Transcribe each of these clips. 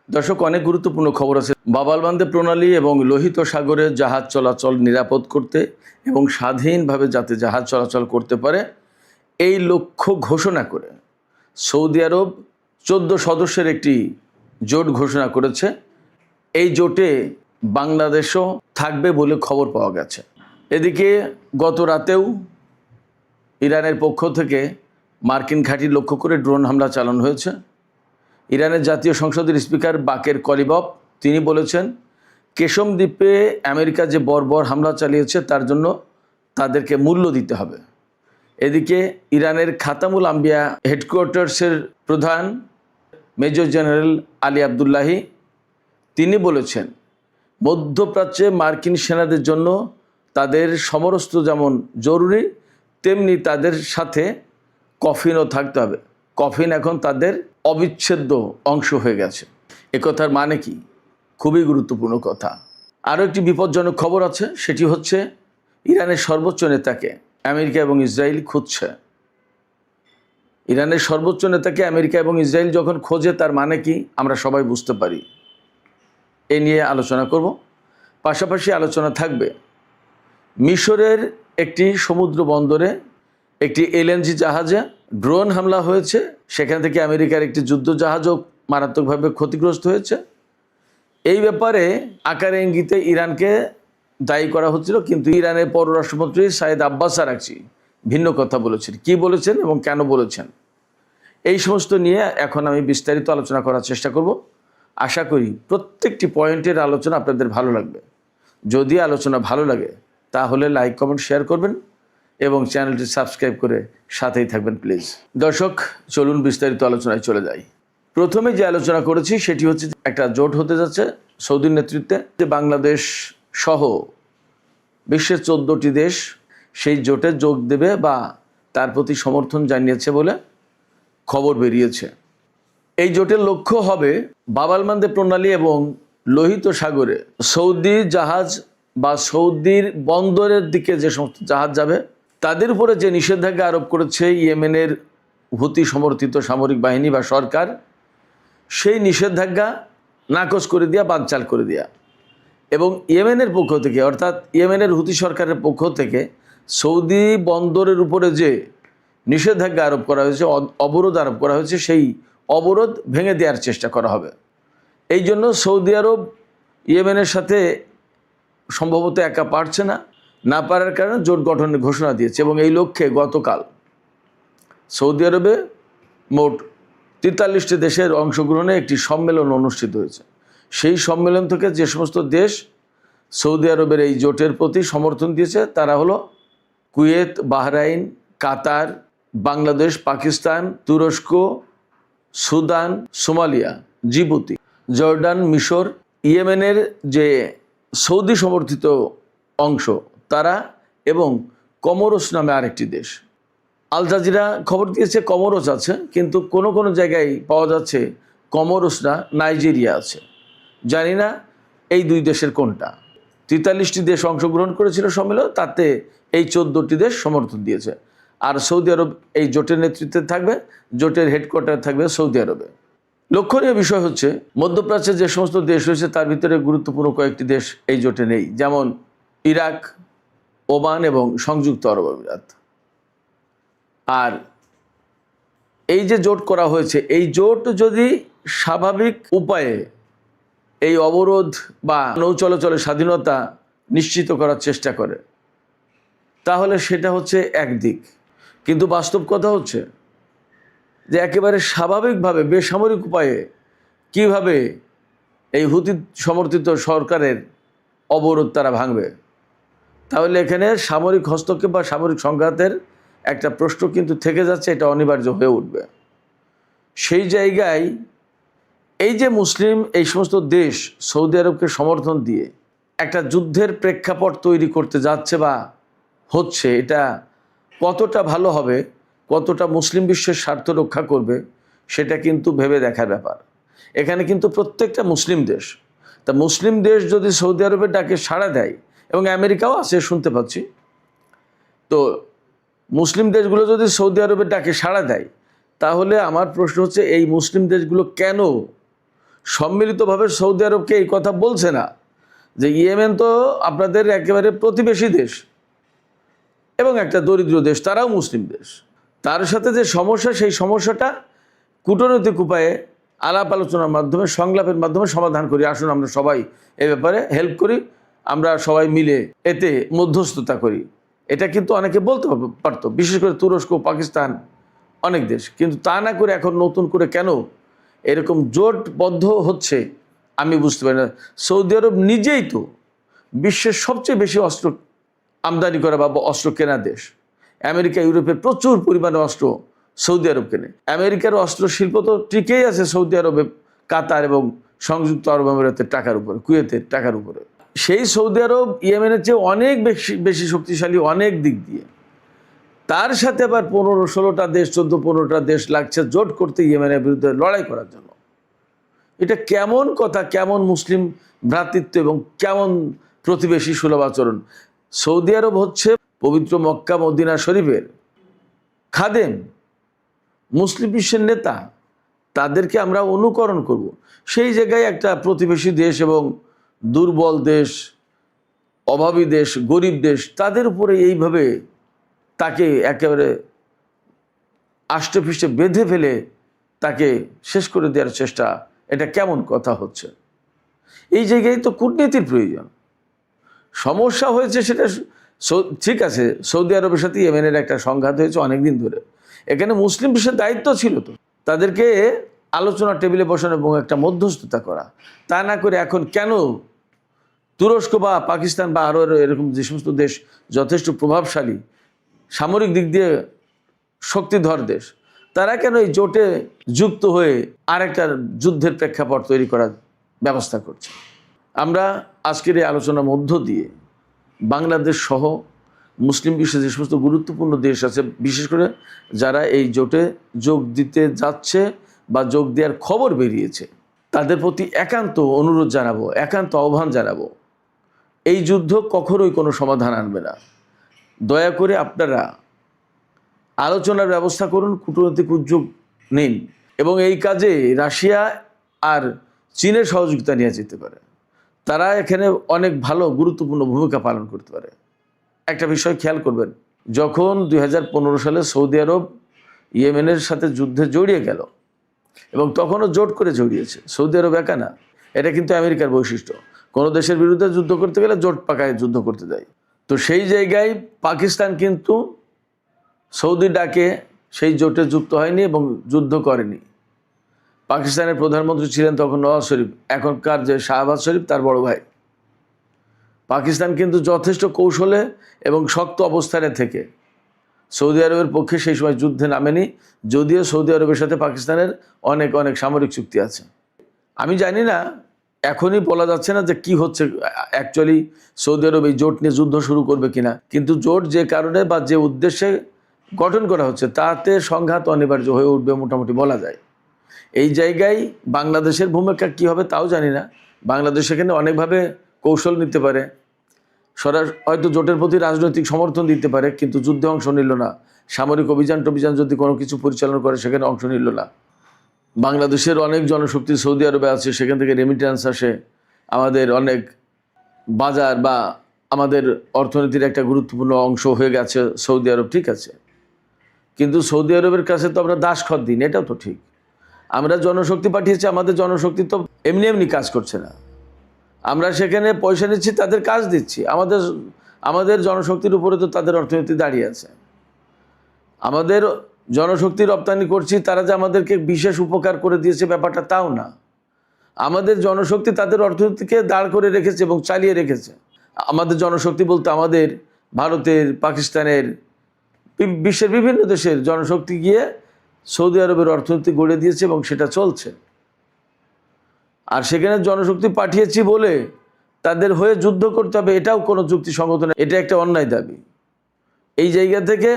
দর্শক, অনেক গুরুত্বপূর্ণ খবর আছে। বাবালবান্দে প্রণালী এবং লোহিত সাগরে জাহাজ চলাচল নিরাপদ করতে এবং স্বাধীনভাবে যাতে জাহাজ চলাচল করতে পারে এই লক্ষ্য ঘোষণা করে সৌদি আরব 14 সদস্যের একটি জোট ঘোষণা করেছে। এই জোটে বাংলাদেশও থাকবে বলে খবর পাওয়া গেছে। এদিকে গত রাতেও ইরানের পক্ষ থেকে মার্কিন ঘাঁটি লক্ষ্য করে ড্রোন হামলা চালানো হয়েছে। ইরানের জাতীয় সংসদের স্পিকার বাকের কলিবফ তিনি বলেছেন, কেশম দ্বীপে আমেরিকা যে বর্বর হামলা চালিয়েছে তার জন্য তাদেরকে মূল্য দিতে হবে। এদিকে ইরানের খাতামুল আম্বিয়া হেডকোয়ার্টার্সের প্রধান মেজর জেনারেল আলী আবদুল্লাহি তিনি বলেছেন, মধ্যপ্রাচ্যে মার্কিন সেনাদের জন্য তাদের সমরস্ত্র যেমন জরুরি, তেমনি তাদের সাথে কফিনও থাকতে হবে। কফিন এখন তাদের অবিচ্ছেদ্য অংশ হয়ে গেছে। একথার মানে কি? খুবই গুরুত্বপূর্ণ কথা। আরও একটি বিপজ্জনক খবর আছে, সেটি হচ্ছে ইরানের সর্বোচ্চ নেতাকে আমেরিকা এবং ইসরায়েল খুঁজছে। ইরানের সর্বোচ্চ নেতাকে আমেরিকা এবং ইসরায়েল যখন খোঁজে তার মানে কি আমরা সবাই বুঝতে পারি। এ নিয়ে আলোচনা করব। পাশাপাশি আলোচনা থাকবে মিশরের একটি সমুদ্র বন্দরে একটি এলএনজি জাহাজে ড্রোন হামলা হয়েছে, সেখান থেকে আমেরিকার একটি যুদ্ধ জাহাজও মারাত্মকভাবে ক্ষতিগ্রস্ত হয়েছে। এই ব্যাপারে আকারে ইঙ্গিতে ইরানকে দায়ী করা হচ্ছিল, কিন্তু ইরানের পররাষ্ট্রমন্ত্রী সাইদ আব্বাস আরাকচি ভিন্ন কথা বলেছেন। কি বলেছেন এবং কেন বলেছেন, এই সমস্ত নিয়ে এখন আমি বিস্তারিত আলোচনা করার চেষ্টা করব। আশা করি প্রত্যেকটি পয়েন্টের আলোচনা আপনাদের ভালো লাগবে। যদি আলোচনা ভালো লাগে তাহলে লাইক, কমেন্ট, শেয়ার করবেন এবং চ্যানেলটি সাবস্ক্রাইব করে সাথেই থাকবেন প্লিজ। দর্শক, চলুন বিস্তারিত আলোচনায় চলে যাই। প্রথমে যে আলোচনা করেছি সেটি হচ্ছে একটা জোট হতে যাচ্ছে সৌদির নেতৃত্বে, যে বাংলাদেশ সহ বিশ্বের 14টি দেশ সেই জোটে যোগ দেবে বা তার প্রতি সমর্থন জানিয়েছে বলে খবর বেরিয়েছে। এই জোটের লক্ষ্য হবে বাবালমান্দে প্রণালী এবং লোহিত সাগরে সৌদি জাহাজ বা সৌদির বন্দরের দিকে যে সমস্ত জাহাজ যাবে তাদের উপরে যে নিষেধাজ্ঞা আরোপ করেছে ইয়েমেনের হুতি সমর্থিত সামরিক বাহিনী বা সরকার, সেই নিষেধাজ্ঞা নাকচ করে দেওয়া, বানচাল করে দেওয়া। এবং ইয়েমেনের পক্ষ থেকে, অর্থাৎ ইয়েমেনের হুতি সরকারের পক্ষ থেকে সৌদি বন্দরের উপরে যে নিষেধাজ্ঞা আরোপ করা হয়েছে, অবরোধ আরোপ করা হয়েছে, সেই অবরোধ ভেঙে দেওয়ার চেষ্টা করা হবে। এই জন্য সৌদি আরব ইয়েমেনের সাথে সম্ভবত একা পারছে না পারার কারণে জোট গঠনের ঘোষণা দিয়েছে। এবং এই লক্ষ্যে গতকাল সৌদি আরবে মোট 43টি দেশের অংশগ্রহণে একটি সম্মেলন অনুষ্ঠিত হয়েছে। সেই সম্মেলন থেকে যে সমস্ত দেশ সৌদি আরবের এই জোটের প্রতি সমর্থন দিয়েছে তারা হলো কুয়েত, বাহরাইন, কাতার, বাংলাদেশ, পাকিস্তান, তুরস্ক, সুদান, সোমালিয়া, জিবুতি, জর্ডান, মিশর, ইয়েমেনের যে সৌদি সমর্থিত অংশ তারা, এবং কমোরস নামে আরেকটি দেশ। আল জাজিরা খবর দিয়েছে কমোরস আছে, কিন্তু কোনো কোনো জায়গায় পাওয়া যাচ্ছে কমোরস না, নাইজেরিয়া আছে। জানি না এই দুই দেশের কোনটা। 43টি দেশ অংশগ্রহণ করেছিল সম্মেলন, তাতে এই 14টি দেশ সমর্থন দিয়েছে। আর সৌদি আরব এই জোটের নেতৃত্বে থাকবে, জোটের হেডকোয়ার্টার থাকবে সৌদি আরবে। লক্ষণীয় বিষয় হচ্ছে মধ্যপ্রাচ্যের যে সমস্ত দেশ রয়েছে তার ভিতরে গুরুত্বপূর্ণ কয়েকটি দেশ এই জোটে নেই, যেমন ইরাক, ওমান এবং সংযুক্ত আরব আমিরাত। আর এই যে জোট করা হয়েছে, এই জোট যদি স্বাভাবিক উপায়ে এই অবরোধ বা নৌ চলাচলের স্বাধীনতা নিশ্চিত করার চেষ্টা করে তাহলে সেটা হচ্ছে একদিক। কিন্তু বাস্তব কথা হচ্ছে যে একেবারে স্বাভাবিকভাবে বেসামরিক উপায়ে কিভাবে এই হুতি সমর্থিত সরকারের অবরোধ তারা ভাঙবে। তাহলে এখানে সামরিক হস্তক্ষেপ বা সামরিক সংঘাতের একটা প্রশ্ন কিন্তু থেকে যাচ্ছে, এটা অনিবার্য হয়ে উঠবে। সেই জায়গায় এই যে মুসলিম এই সমস্ত দেশ সৌদি আরবকে সমর্থন দিয়ে একটা যুদ্ধের প্রেক্ষাপট তৈরি করতে যাচ্ছে বা হচ্ছে, এটা কতটা ভালো হবে, কতটা মুসলিম বিশ্বের স্বার্থ রক্ষা করবে সেটা কিন্তু ভেবে দেখার ব্যাপার। এখানে কিন্তু প্রত্যেকটা মুসলিম দেশ, তা মুসলিম দেশ যদি সৌদি আরবের ডাকে সাড়া দেয়, এবং আমেরিকাও আছে শুনতে পাচ্ছি, তো মুসলিম দেশগুলো যদি সৌদি আরবের ডাকে সাড়া দেয় তাহলে আমার প্রশ্ন হচ্ছে এই মুসলিম দেশগুলো কেন সম্মিলিতভাবে সৌদি আরবকে এই কথা বলছে না যে ইয়েমেন তো আপনাদের একেবারে প্রতিবেশী দেশ এবং একটা দরিদ্র দেশ, তারাও মুসলিম দেশ, তার সাথে যে সমস্যা, সেই সমস্যাটা কূটনৈতিক উপায়ে আলাপ আলোচনার মাধ্যমে, সংলাপের মাধ্যমে সমাধান করি। আসুন আমরা সবাই এ ব্যাপারে হেল্প করি, আমরা সবাই মিলে এতে মধ্যস্থতা করি। এটা কিন্তু অনেকে বলতে পারতো, বিশেষ করে তুরস্ক, পাকিস্তান, অনেক দেশ। কিন্তু তা না করে এখন নতুন করে কেন এরকম জোটবদ্ধ হচ্ছে আমি বুঝতে পারি না। সৌদি আরব নিজেই তো বিশ্বের সবচেয়ে বেশি অস্ত্র আমদানি করা বা অস্ত্র কেনা দেশ। আমেরিকা, ইউরোপের প্রচুর পরিমাণে অস্ত্র সৌদি আরব কেনে। আমেরিকার অস্ত্র শিল্প তো টিকেই আছে সৌদি আরবে, কাতার এবং সংযুক্ত আরব আমিরাতের টাকার উপরে, কুয়েতের টাকার উপরে। সেই সৌদি আরব ইয়েমেনের চেয়ে অনেক বেশি শক্তিশালী অনেক দিক দিয়ে। তার সাথে আবার 15-16টা দেশ, 14-15টা দেশ লাগছে জোট করতে ইয়েমেনের বিরুদ্ধে লড়াই করার জন্য। এটা কেমন কথা, কেমন মুসলিম ভ্রাতৃত্ব এবং কেমন প্রতিবেশী সুলভ আচরণ। সৌদি আরব হচ্ছে পবিত্র মক্কা মদিনা শরীফের খাদেম, মুসলিম বিশ্বের নেতা, তাদেরকে আমরা অনুকরণ করব। সেই জায়গায় একটা প্রতিবেশী দেশ এবং দুর্বল দেশ, অভাবী দেশ, গরিব দেশ, তাদের উপরে এইভাবে তাকে একেবারে আষ্টে বেঁধে ফেলে তাকে শেষ করে দেওয়ার চেষ্টা, এটা কেমন কথা হচ্ছে? এই জায়গায় তো কূটনীতির প্রয়োজন। সমস্যা হয়েছে সেটা ঠিক আছে, সৌদি আরবের সাথে ইয়েমেনের একটা সংঘাত হয়েছে অনেকদিন ধরে। এখানে মুসলিম বিশ্বের দায়িত্ব ছিল তো তাদেরকে আলোচনা টেবিলে বসানো এবং একটা মধ্যস্থতা করা। তা না করে এখন কেন তুরস্ক বা পাকিস্তান বা আরও এরকম যে সমস্ত দেশ যথেষ্ট প্রভাবশালী, সামরিক দিক দিয়ে শক্তিধর দেশ, তারা কেন এই জোটে যুক্ত হয়ে আরেকটা যুদ্ধের প্রেক্ষাপট তৈরি করার ব্যবস্থা করছে? আমরা আজকের এই আলোচনার মধ্য দিয়ে বাংলাদেশ সহ মুসলিম বিশ্বে যে সমস্ত গুরুত্বপূর্ণ দেশ আছে, বিশেষ করে যারা এই জোটে যোগ দিতে যাচ্ছে বা যোগ দেওয়ার খবর বেরিয়েছে, তাদের প্রতি একান্ত অনুরোধ জানাবো, একান্ত আহ্বান জানাবো, এই যুদ্ধ কখনোই কোনো সমাধান আনবে না। দয়া করে আপনারা আলোচনার ব্যবস্থা করুন, কূটনৈতিক উদ্যোগ নিন এবং এই কাজে রাশিয়া আর চীনের সহযোগিতা নিয়ে যেতে পারে। তারা এখানে অনেক ভালো গুরুত্বপূর্ণ ভূমিকা পালন করতে পারে। একটা বিষয় খেয়াল করবেন, যখন 2015 সালে সৌদি আরব ইয়েমেনের সাথে যুদ্ধে জড়িয়ে গেল এবং তখনও জোট করে জড়িয়েছে, সৌদি আরব একা না, এটা কিন্তু আমেরিকার বৈশিষ্ট্য। কোনো দেশের বিরুদ্ধে যুদ্ধ করতে গেলে জোট পাকায় যুদ্ধ করতে দেয়। তো সেই জায়গায় পাকিস্তান কিন্তু সৌদি ডাকে সেই জোটে যুক্ত হয়নি এবং যুদ্ধ করেনি। পাকিস্তানের প্রধানমন্ত্রী ছিলেন তখন নওয়াজ শরীফ, এখনকার যে শাহবাজ শরীফ তার বড় ভাই। পাকিস্তান কিন্তু যথেষ্ট কৌশলে এবং শক্ত অবস্থানে থেকে সৌদি আরবের পক্ষে সেই সময় যুদ্ধে নামেনি, যদিও সৌদি আরবের সাথে পাকিস্তানের অনেক সামরিক চুক্তি আছে। আমি জানি না, এখনই বলা যাচ্ছে না যে কি হচ্ছে অ্যাকচুয়ালি, সৌদি আরব এই জোট নিয়ে যুদ্ধ শুরু করবে কিনা, কিন্তু জোট যে কারণে বা যে উদ্দেশ্যে গঠন করা হচ্ছে তাতে সংঘাত অনিবার্য হয়ে উঠবে মোটামুটি বলা যায়। এই জায়গায় বাংলাদেশের ভূমিকা কী হবে তাও জানি না। বাংলাদেশ এখানে অনেকভাবে কৌশল নিতে পারে, হয়তো জোটের প্রতি রাজনৈতিক সমর্থন দিতে পারে, কিন্তু যুদ্ধে অংশ নিল না। সামরিক অভিযান যদি কোনো কিছু পরিচালনা করে সেখানে অংশ নিল না। বাংলাদেশের অনেক জনশক্তি সৌদি আরবে আছে, সেখান থেকে রেমিটেন্স আসে, আমাদের অনেক বাজার বা আমাদের অর্থনীতির একটা গুরুত্বপূর্ণ অংশ হয়ে গেছে সৌদি আরব, ঠিক আছে। কিন্তু সৌদি আরবের কাছে তো আমরা দাসখত দিন, এটাও তো ঠিক। আমরা জনশক্তি পাঠিয়েছি, আমাদের জনশক্তি তো এমনি কাজ করছে না। আমরা সেখানে পয়সা নিচ্ছি, তাদের কাজ দিচ্ছি। আমাদের জনশক্তির উপরে তো তাদের অর্থনীতি দাঁড়িয়ে আছে। আমাদের জনশক্তি রপ্তানি করছি, তারা যে আমাদেরকে বিশেষ উপকার করে দিয়েছে ব্যাপারটা তাও না। আমাদের জনশক্তি তাদের অর্থনীতিকে দাঁড় করে রেখেছে এবং চালিয়ে রেখেছে। আমাদের জনশক্তি বলতে আমাদের ভারতের, পাকিস্তানের, বিশ্বের বিভিন্ন দেশের জনশক্তি গিয়ে সৌদি আরবের অর্থনীতি গড়ে দিয়েছে এবং সেটা চলছে। আর সেখানে জনশক্তি পাঠিয়েছি বলে তাদের হয়ে যুদ্ধ করতে হবে, এটাও কোনো যুক্তিসঙ্গত না, এটা একটা অন্যায় দাবি। এই জায়গা থেকে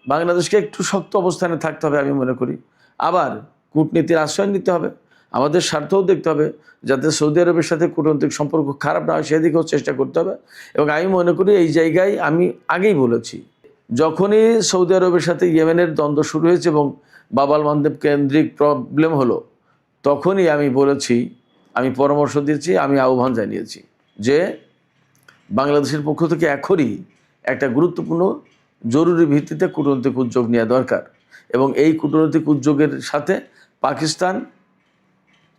বাংলাদেশকে একটু শক্ত অবস্থানে থাকতে হবে আমি মনে করি। আবার কূটনীতির আশ্রয় নিতে হবে, আমাদের স্বার্থও দেখতে হবে, যাতে সৌদি আরবের সাথে কূটনৈতিক সম্পর্ক খারাপ না হয় সেদিকেও চেষ্টা করতে হবে। এবং আমি মনে করি এই জায়গায় আমি আগেই বলেছি, যখনই সৌদি আরবের সাথে ইয়েমেনের দ্বন্দ্ব শুরু হয়েছে এবং বাব আল মানদেব কেন্দ্রিক প্রবলেম হলো, তখনই আমি বলেছি আমি পরামর্শ দিয়েছি, আমি আহ্বান জানিয়েছি যে বাংলাদেশের পক্ষ থেকে এখনই একটা গুরুত্বপূর্ণ জরুরি ভিত্তিতে কূটনৈতিক উদ্যোগ নেওয়া দরকার, এবং এই কূটনৈতিক উদ্যোগের সাথে পাকিস্তান,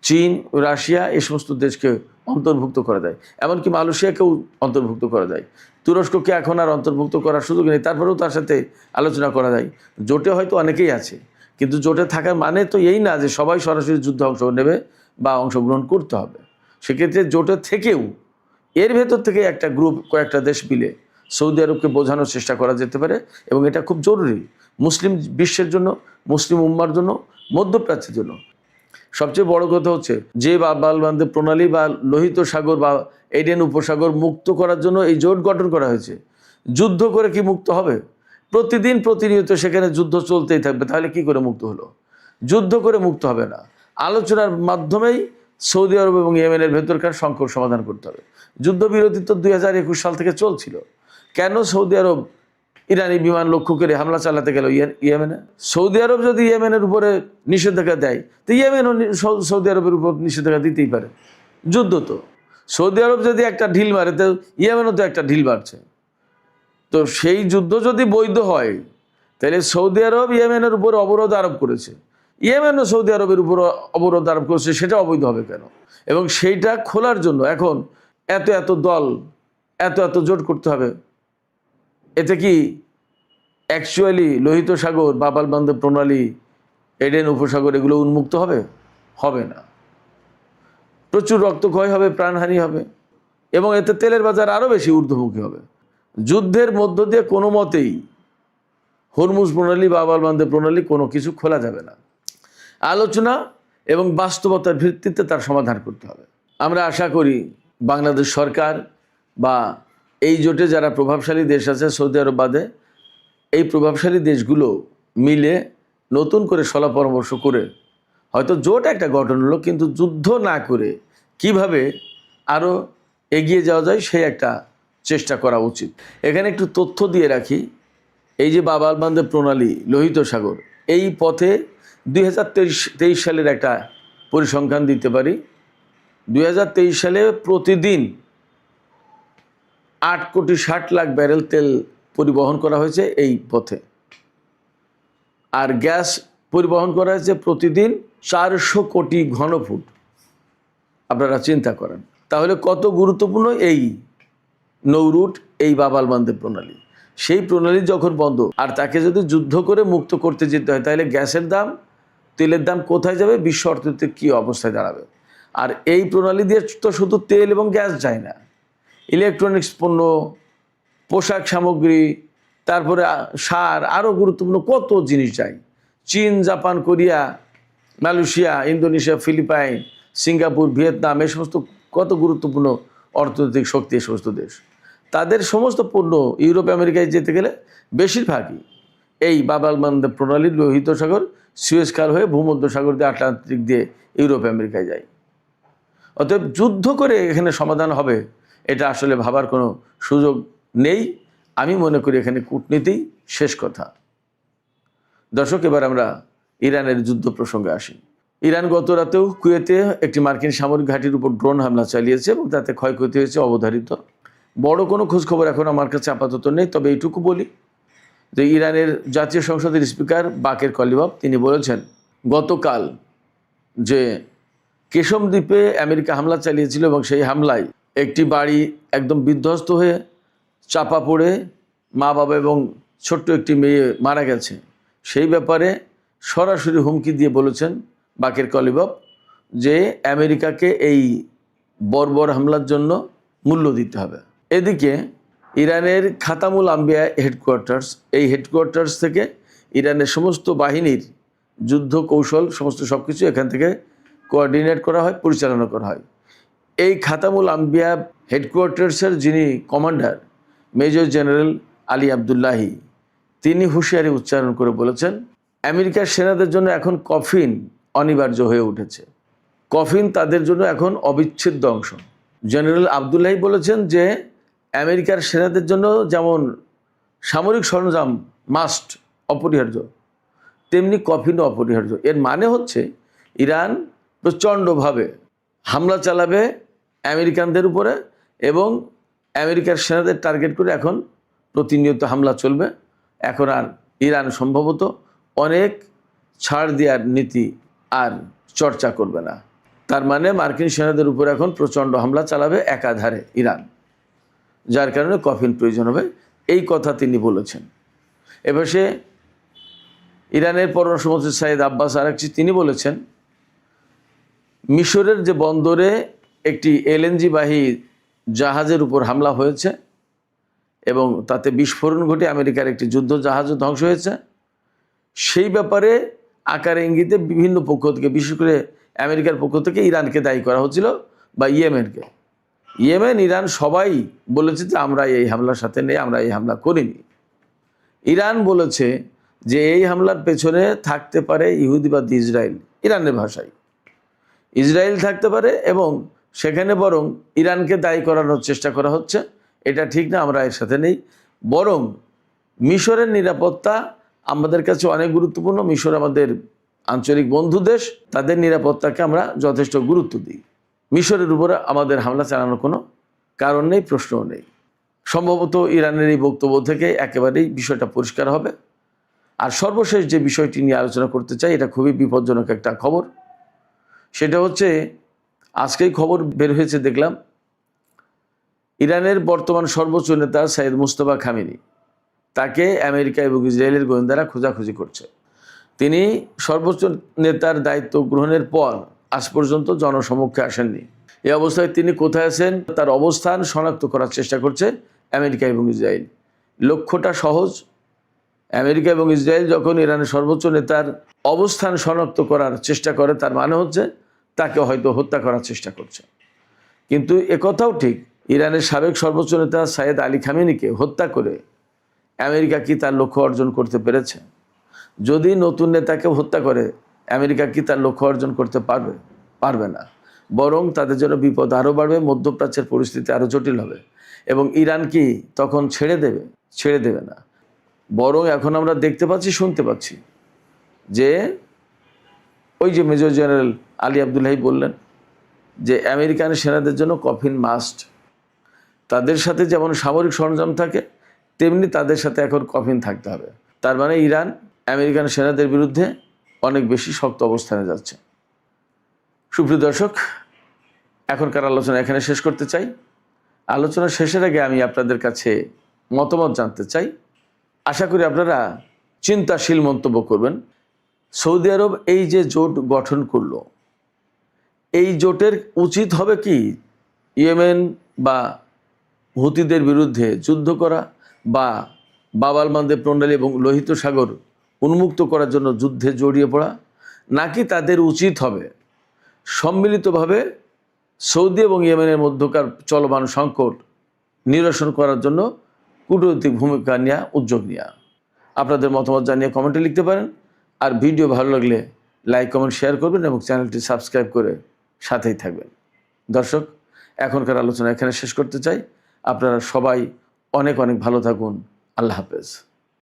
চীন, রাশিয়া এই সমস্ত দেশকে অন্তর্ভুক্ত করা যায়, এমনকি মালয়েশিয়াকেও অন্তর্ভুক্ত করা যায়। তুরস্ককে এখন আর অন্তর্ভুক্ত করার সুযোগ নেই, তারপরেও তার সাথে আলোচনা করা যায়। জোটে হয়তো অনেকেই আছে, কিন্তু জোটে থাকার মানে তো এই না যে সবাই সরাসরি যুদ্ধে অংশ নেবে বা অংশগ্রহণ করতে হবে। সেক্ষেত্রে জোটে থেকেও এর ভেতর থেকে একটা গ্রুপ, কয়েকটা দেশ মিলে সৌদি আরবকে বোঝানোর চেষ্টা করা যেতে পারে, এবং এটা খুব জরুরি মুসলিম বিশ্বের জন্য, মুসলিম উম্মার জন্য, মধ্যপ্রাচ্যের জন্য। সবচেয়ে বড় কথা হচ্ছে যে বালবান্ধব প্রণালী বা লোহিত সাগর বা এডেন উপসাগর মুক্ত করার জন্য এই জোট গঠন করা হয়েছে। যুদ্ধ করে কি মুক্ত হবে? প্রতিদিন প্রতিনিয়ত সেখানে যুদ্ধ চলতেই থাকবে, তাহলে কি করে মুক্ত হলো? যুদ্ধ করে মুক্ত হবে না, আলোচনার মাধ্যমেই সৌদি আরব এবং ইয়েমেনের ভেতরকার সংকট সমাধান করতে হবে। যুদ্ধবিরতি তো 2021 সাল থেকে চলছিল, কেন সৌদি আরব ইরানি বিমান লক্ষ্য করে হামলা চালাতে গেল ইয়েমেনে? সৌদি আরব যদি ইয়েমেনের উপরে নিষেধাজ্ঞা দেয়, তো ইয়েমেনও সৌদি আরবের উপর নিষেধাজ্ঞা দিতেই পারে। যুদ্ধ তো, সৌদি আরব যদি একটা ঢিল মারে, তো ইয়েমেনও তো একটা ঢিল মারছে। তো সেই যুদ্ধ যদি বৈধ হয়, তাহলে সৌদি আরব ইয়েমেনের উপর অবরোধ আরোপ করেছে, ইয়েমেনও সৌদি আরবের উপর অবরোধ আরোপ করেছে, সেটা অবৈধ হবে কেন? এবং সেইটা খোলার জন্য এখন এত এত দল, এত এত জোট করতে হবে। এতে কি অ্যাকচুয়ালি লোহিত সাগর, বালবান্ধব প্রণালী, এডেন উপসাগর এগুলো উন্মুক্ত হবে? হবে না। প্রচুর রক্তক্ষয় হবে, প্রাণহানি হবে, এবং এতে তেলের বাজার আরও বেশি ঊর্ধ্বমুখী হবে। যুদ্ধের মধ্য দিয়ে কোনো মতেই হরমুজ প্রণালী বা বালবান্ধব প্রণালী কোনো কিছু খোলা যাবে না। আলোচনা এবং বাস্তবতার ভিত্তিতে তার সমাধান করতে হবে। আমরা আশা করি বাংলাদেশ সরকার বা এই জোটে যারা প্রভাবশালী দেশ আছে সৌদি আরব বাদে, এই প্রভাবশালী দেশগুলো মিলে নতুন করে সলা পরামর্শ করে হয়তো জোট একটা গঠন হলো, কিন্তু যুদ্ধ না করে কিভাবে আরও এগিয়ে যাওয়া যায় সেই একটা চেষ্টা করা উচিত। এখানে একটু তথ্য দিয়ে রাখি, এই যে বালবান্ধব প্রণালী, লোহিত সাগর, এই পথে 2023 সালের একটা পরিসংখ্যান দিতে পারি। 2023 সালে প্রতিদিন 8,60,00,000 ব্যারেল তেল পরিবহন করা হয়েছে এই পথে, আর গ্যাস পরিবহন করা হয়েছে প্রতিদিন 400 কোটি ঘনফুট। আপনারা চিন্তা করেন তাহলে কত গুরুত্বপূর্ণ এই নৌরুট, এই বালবান্ধব প্রণালী। সেই প্রণালী যখন বন্ধ, আর তাকে যদি যুদ্ধ করে মুক্ত করতে যেতে হয়, তাহলে গ্যাসের দাম, তেলের দাম কোথায় যাবে? বিশ্ব অর্থনীতিতে কী অবস্থায় দাঁড়াবে? আর এই প্রণালী দিয়ে তো শুধু তেল এবং গ্যাস যায় না, ইলেকট্রনিক্স পণ্য, পোশাক সামগ্রী, তারপরে সার, আরও গুরুত্বপূর্ণ কত জিনিস যায়। চীন, Japan, Korea, Malaysia, Indonesia, Philippines, Singapore, Vietnam, এই সমস্ত কত গুরুত্বপূর্ণ অর্থনৈতিক শক্তি এই সমস্ত দেশ। তাদের সমস্ত পণ্য ইউরোপ আমেরিকায় যেতে গেলে বেশিরভাগই এই বালবান্ধব প্রণালীর লোহিত সাগর, সুয়েজ খাল হয়ে ভূমধ্যসাগর দিয়ে, আটলান্টিক দিয়ে ইউরোপ আমেরিকায় যায়। অতএব যুদ্ধ করে এখানে সমাধান হবে এটা আসলে ভাবার কোনো সুযোগ নেই। আমি মনে করি এখানে কূটনীতিই শেষ কথা। দর্শক, এবার আমরা ইরানের যুদ্ধ প্রসঙ্গে আসি। ইরান গত রাতেও কুয়েতে একটি মার্কিন সামরিক ঘাঁটির উপর ড্রোন হামলা চালিয়েছে এবং তাতে ক্ষয়ক্ষতি হয়েছে অবধারিত। বড় কোনো খোঁজখবর এখন আমার কাছে আপাতত নেই, তবে এইটুকু বলি যে ইরানের জাতীয় সংসদের স্পিকার বাকের কলিবাফ তিনি বলেছেন গতকাল যে কেশম দ্বীপে আমেরিকা হামলা চালিয়েছিল এবং সেই হামলায় একটি বাড়ি একদম বিধ্বস্ত হয়ে চাপা পড়ে মা বাবা এবং ছোট্ট একটি মেয়ে মারা গেছে। সেই ব্যাপারে সরাসরি হুমকি দিয়ে বলেছেন বাকের কলিবাফ যে আমেরিকাকে এই বর্বর হামলার জন্য মূল্য দিতে হবে। এদিকে ইরানের খাতামুল আম্বিয়া হেডকোয়ার্টার্স, এই হেডকোয়ার্টার্স থেকে ইরানের সমস্ত বাহিনীর যুদ্ধ কৌশল সমস্ত সব কিছু এখান থেকে কোঅর্ডিনেট করা হয়, পরিচালনা করা হয়। এই খাতামুল আম্বিয়া হেডকোয়ার্টার্সের যিনি commander major general Ali Abdullahi, তিনি হুঁশিয়ারি উচ্চারণ করে বলেছেন আমেরিকার সেনাদের জন্য এখন কফিন অনিবার্য হয়ে উঠেছে। কফিন তাদের জন্য এখন অবিচ্ছেদ্য অংশ। জেনারেল আবদুল্লাহি বলেছেন যে আমেরিকার সেনাদের জন্য যেমন সামরিক সরঞ্জাম মাস্ট, অপরিহার্য, তেমনি কফিনও অপরিহার্য। এর মানে হচ্ছে ইরান প্রচণ্ডভাবে হামলা চালাবে আমেরিকানদের উপরে এবং আমেরিকার সেনাদের টার্গেট করে এখন প্রতিনিয়ত হামলা চলবে। এখন আর ইরান সম্ভবত অনেক ছাড় দেওয়ার নীতি আর চর্চা করবে না। তার মানে মার্কিন সেনাদের উপর এখন প্রচণ্ড হামলা চালাবে একাধারে ইরান, যার কারণে কফিন প্রয়োজন হবে, এই কথা তিনি বলেছেন। এবার সে ইরানের পররাষ্ট্রমন্ত্রী সাইদ আব্বাস আরাকচি তিনি বলেছেন মিশরের যে বন্দরে একটি এলএনজি বাহী জাহাজের উপর হামলা হয়েছে এবং তাতে বিস্ফোরণ ঘটে আমেরিকার একটি যুদ্ধ জাহাজও ধ্বংস হয়েছে। সেই ব্যাপারে আকারে ইঙ্গিতে বিভিন্ন পক্ষ থেকে, বিশেষ করে আমেরিকার পক্ষ থেকে ইরানকে দায়ী করা হচ্ছিল বা ইয়েমেনকে। ইয়েমেন, ইরান সবাই বলেছে যে আমরা এই হামলার সাথে নেই, আমরা এই হামলা করিনি। ইরান বলেছে যে এই হামলার পেছনে থাকতে পারে ইহুদিবাদী ইসরায়েল, ইরানের ভাষায় ইসরায়েল থাকতে পারে এবং সেখানে বরং ইরানকে দায়ী করানোর চেষ্টা করা হচ্ছে। এটা ঠিক না, আমরা এর সাথে নেই। বরং মিশরের নিরাপত্তা আমাদের কাছে অনেক গুরুত্বপূর্ণ। মিশর আমাদের আঞ্চলিক বন্ধু দেশ, তাদের নিরাপত্তাকে আমরা যথেষ্ট গুরুত্ব দিই। মিশরের উপরে আমাদের হামলা চালানোর কোনো কারণ নেই, প্রশ্নও নেই। সম্ভবত ইরানের এই বক্তব্য থেকে একেবারেই বিষয়টা পরিষ্কার হবে। আর সর্বশেষ যে বিষয়টি নিয়ে আলোচনা করতে চাই, এটা খুবই বিপজ্জনক একটা খবর। সেটা হচ্ছে আজকেই খবর বের হয়েছে, দেখলাম ইরানের বর্তমান সর্বোচ্চ নেতা সাইয়েদ মুস্তফা খামেনি, তাকে আমেরিকা এবং ইসরায়েলের গোয়েন্দারা খোঁজাখুঁজি করছে। তিনি সর্বোচ্চ নেতার দায়িত্ব গ্রহণের পর আজ পর্যন্ত জনসমক্ষে আসেননি। এই অবস্থায় তিনি কোথায় আছেন তার অবস্থান শনাক্ত করার চেষ্টা করছে আমেরিকা এবং ইসরায়েল। লক্ষ্যটা সহজ। আমেরিকা এবং ইসরায়েল যখন ইরানের সর্বোচ্চ নেতার অবস্থান শনাক্ত করার চেষ্টা করে, তার মানে হচ্ছে তাকে হয়তো হত্যা করার চেষ্টা করছে। কিন্তু একথাও ঠিক, ইরানের সাবেক সর্বোচ্চ নেতা সাইয়েদ আলী খামেনিকে হত্যা করে আমেরিকা কি তার লক্ষ্য অর্জন করতে পেরেছে? যদি নতুন নেতাকে হত্যা করে আমেরিকা কি তার লক্ষ্য অর্জন করতে পারবে? পারবে না। বরং তাদের জন্য বিপদ আরও বাড়বে, মধ্যপ্রাচ্যের পরিস্থিতি আরও জটিল হবে এবং ইরান কি তখন ছেড়ে দেবে? ছেড়ে দেবে না। বরং এখন আমরা দেখতে পাচ্ছি, শুনতে পাচ্ছি যে ওই যে মেজর জেনারেল আলী আবদুল্লাহি বললেন যে আমেরিকান সেনাদের জন্য কফিন মাস্ট। তাদের সাথে যেমন সামরিক সরঞ্জাম থাকে, তেমনি তাদের সাথে এখন কফিন থাকতে হবে। তার মানে ইরান আমেরিকান সেনাদের বিরুদ্ধে অনেক বেশি শক্ত অবস্থানে যাচ্ছে। সুপ্রিয় দর্শক, এখনকার আলোচনা এখানে শেষ করতে চাই। আলোচনা শেষের আগে আমি আপনাদের কাছে মতামত জানতে চাই। আশা করি আপনারা চিন্তাশীল মন্তব্য করবেন। সৌদি আরব এই যে জোট গঠন করলো, এই জোটের উচিত হবে কি ইয়েমেন বা হুতিদের বিরুদ্ধে যুদ্ধ করা বা বাব আল মানদেব প্রণালী এবং লোহিত সাগর উন্মুক্ত করার জন্য যুদ্ধে জড়িয়ে পড়া, নাকি তাদের উচিত হবে সম্মিলিতভাবে সৌদি এবং ইয়েমেনের মধ্যকার চলমান সংকট নিরসন করার জন্য কূটনৈতিক ভূমিকা নেওয়া, উদ্যোগ নেওয়া? আপনাদের মতামত জানিয়ে কমেন্টে লিখতে পারেন। আর ভিডিও ভালো লাগলে লাইক, কমেন্ট, শেয়ার করবেন এবং চ্যানেলটি সাবস্ক্রাইব করে সাথেই থাকবেন। দর্শক, এখনকার আলোচনা এখানে শেষ করতে চাই। আপনারা সবাই অনেক অনেক ভালো থাকুন। আল্লাহ হাফেজ।